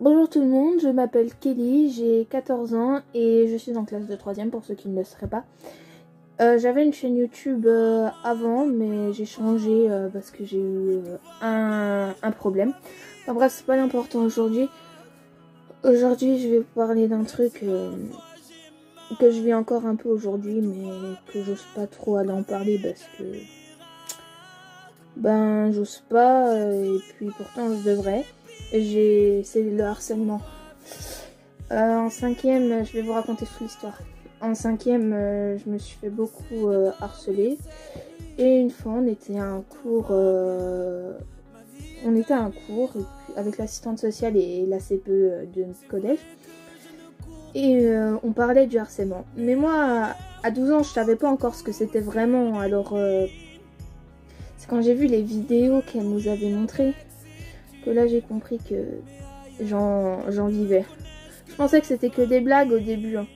Bonjour tout le monde, je m'appelle Kelly, j'ai 14 ans et je suis en classe de 3ème pour ceux qui ne le seraient pas. J'avais une chaîne YouTube avant, mais j'ai changé parce que j'ai eu un problème. Enfin bref, c'est pas l'important aujourd'hui. Aujourd'hui, je vais vous parler d'un truc que je vis encore un peu aujourd'hui, mais que j'ose pas trop aller en parler parce que... Ben, j'ose pas, et puis pourtant je devrais. C'est le harcèlement. En 5ème, je vais vous raconter toute l'histoire. En 5ème, je me suis fait beaucoup harceler. Et une fois, on était à un cours, avec l'assistante sociale et la CPE de notre collège. Et on parlait du harcèlement. Mais moi, à 12 ans, je savais pas encore ce que c'était vraiment. Alors, c'est quand j'ai vu les vidéos qu'elle nous avait montrées que là, j'ai compris que j'en vivais. Je pensais que c'était que des blagues au début. Hein.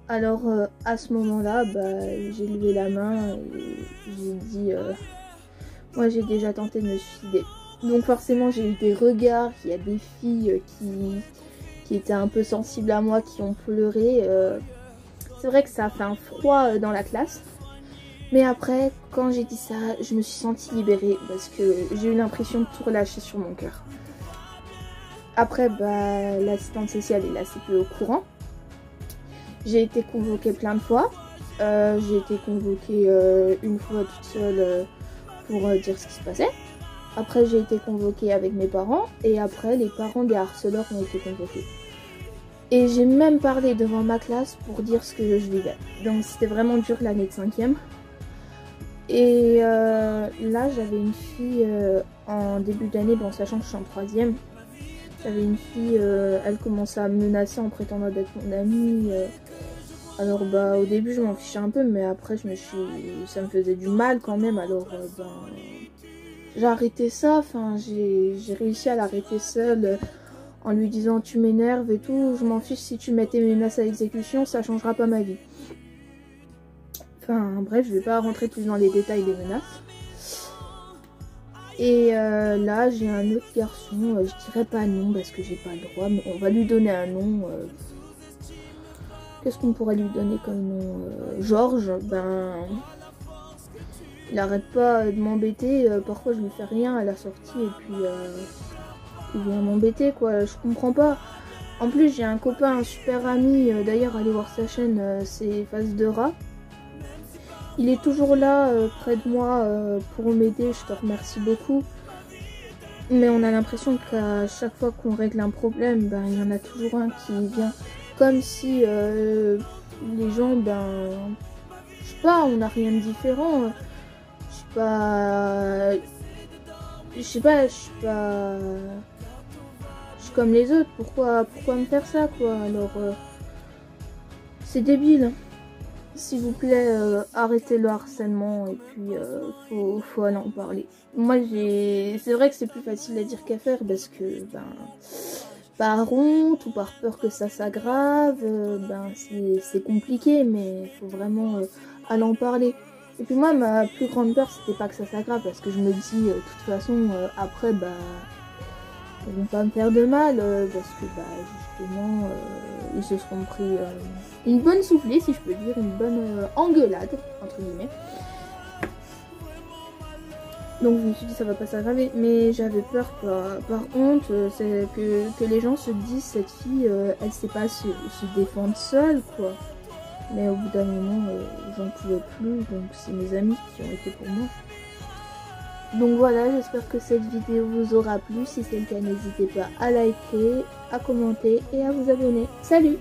Alors, à ce moment-là, j'ai levé la main et j'ai dit... moi, j'ai déjà tenté de me suicider. Donc forcément, j'ai eu des regards. Il y a des filles qui étaient un peu sensibles à moi, qui ont pleuré. C'est vrai que ça a fait un froid dans la classe. Mais après, quand j'ai dit ça, je me suis sentie libérée parce que j'ai eu l'impression de tout relâcher sur mon cœur. Après, l'assistante sociale et la CPE au courant. J'ai été convoquée plein de fois. J'ai été convoquée une fois toute seule pour dire ce qui se passait. Après, j'ai été convoquée avec mes parents. Et après, les parents des harceleurs ont été convoqués. Et j'ai même parlé devant ma classe pour dire ce que je vivais. Donc c'était vraiment dur l'année de 5ème. Et là, j'avais une fille en début d'année, bon, sachant que je suis en 3ème. J'avais une fille, elle commençait à me menacer en prétendant d'être mon amie. Alors au début je m'en fichais un peu, mais après ça me faisait du mal quand même. Alors j'ai arrêté ça, enfin j'ai réussi à l'arrêter seule en lui disant tu m'énerves et tout. Je m'en fiche si tu mets tes menaces à exécution, ça changera pas ma vie. Enfin bref, je vais pas rentrer plus dans les détails des menaces. Et là j'ai un autre garçon, je dirais pas non parce que j'ai pas le droit, mais on va lui donner un nom. Qu'est-ce qu'on pourrait lui donner comme nom? Georges, il arrête pas de m'embêter, parfois je lui fais rien à la sortie et puis il vient m'embêter quoi, je comprends pas. En plus j'ai un copain, un super ami, d'ailleurs allez voir sa chaîne, c'est Face de Rat. Il est toujours là près de moi pour m'aider, je te remercie beaucoup. Mais on a l'impression qu'à chaque fois qu'on règle un problème, il y en a toujours un qui vient. Comme si les gens, je sais pas, on n'a rien de différent. Je suis comme les autres. Pourquoi me faire ça quoi? Alors, c'est débile. S'il vous plaît, arrêtez le harcèlement et puis faut aller en parler. Moi c'est vrai que c'est plus facile à dire qu'à faire parce que par honte ou par peur que ça s'aggrave, c'est compliqué, mais il faut vraiment aller en parler. Et puis moi ma plus grande peur c'était pas que ça s'aggrave parce que je me dis de toute façon après ils vont pas me faire de mal parce que justement ils se seront pris une bonne soufflée si je peux dire, une bonne engueulade entre guillemets. Donc je me suis dit ça va pas s'aggraver, mais j'avais peur par honte que les gens se disent cette fille elle sait pas se défendre seule quoi. Mais au bout d'un moment j'en pouvais plus, donc c'est mes amis qui ont été pour moi. Donc voilà, j'espère que cette vidéo vous aura plu. Si c'est le cas, n'hésitez pas à liker, à commenter et à vous abonner. Salut!